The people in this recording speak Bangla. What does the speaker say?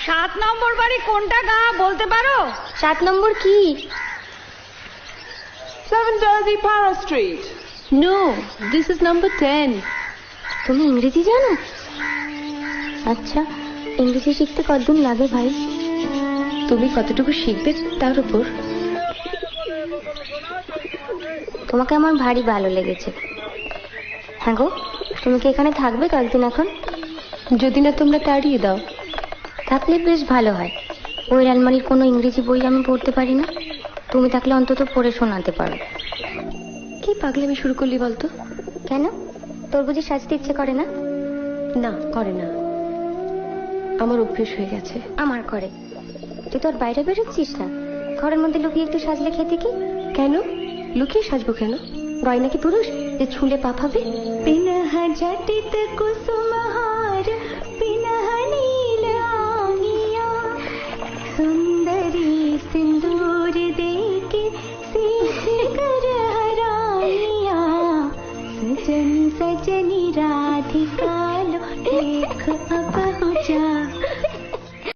7 নম্বর বাড়ি কোনটা গা বলতে পারো? 7 নম্বর কি? 7 Jersey Para Street. No, this is number 10। তুমি ইংরেজি জানো? আচ্ছা, ইংরেজি শিখতে কতদিন লাগে ভাই? তুমি কতটুকু শিখবে তার উপর। তোমাকে আমার ভারী ভালো লেগেছে। হ্যাঁ গো, তুমি কি এখানে থাকবে কয়েকদিন এখন? যদি না তোমরা তাড়িয়ে দাও। থাকলে বেশ ভালো হয়। ওই আলমারির কোনো ইংরেজি বই আমি পড়তে পারি না, তুমি থাকলে অন্তত পড়ে শোনাতে পারো। কি পাগলামি শুরু করলি বলতো? কেন, তোর বুঝি সাজতে ইচ্ছে করে না? না, করে না, আমার অভ্যেস হয়ে গেছে। আমার করে। তুই তোর বাইরে বেরোচ্ছিস না, ঘরের মধ্যে লুকিয়ে একটু সাজলে খেতে কি? কেন লুকিয়ে সাজবো কেন? গয়না কি পুরুষ যে ছুলে পাফাবে? পিনহ জটিত কুসুমহার পিনহ নীল আঁখিয়া সুন্দরী সিন্দूर देके सीखे कर हराइया सजनी सजनी राधिका लो देख अब हो जा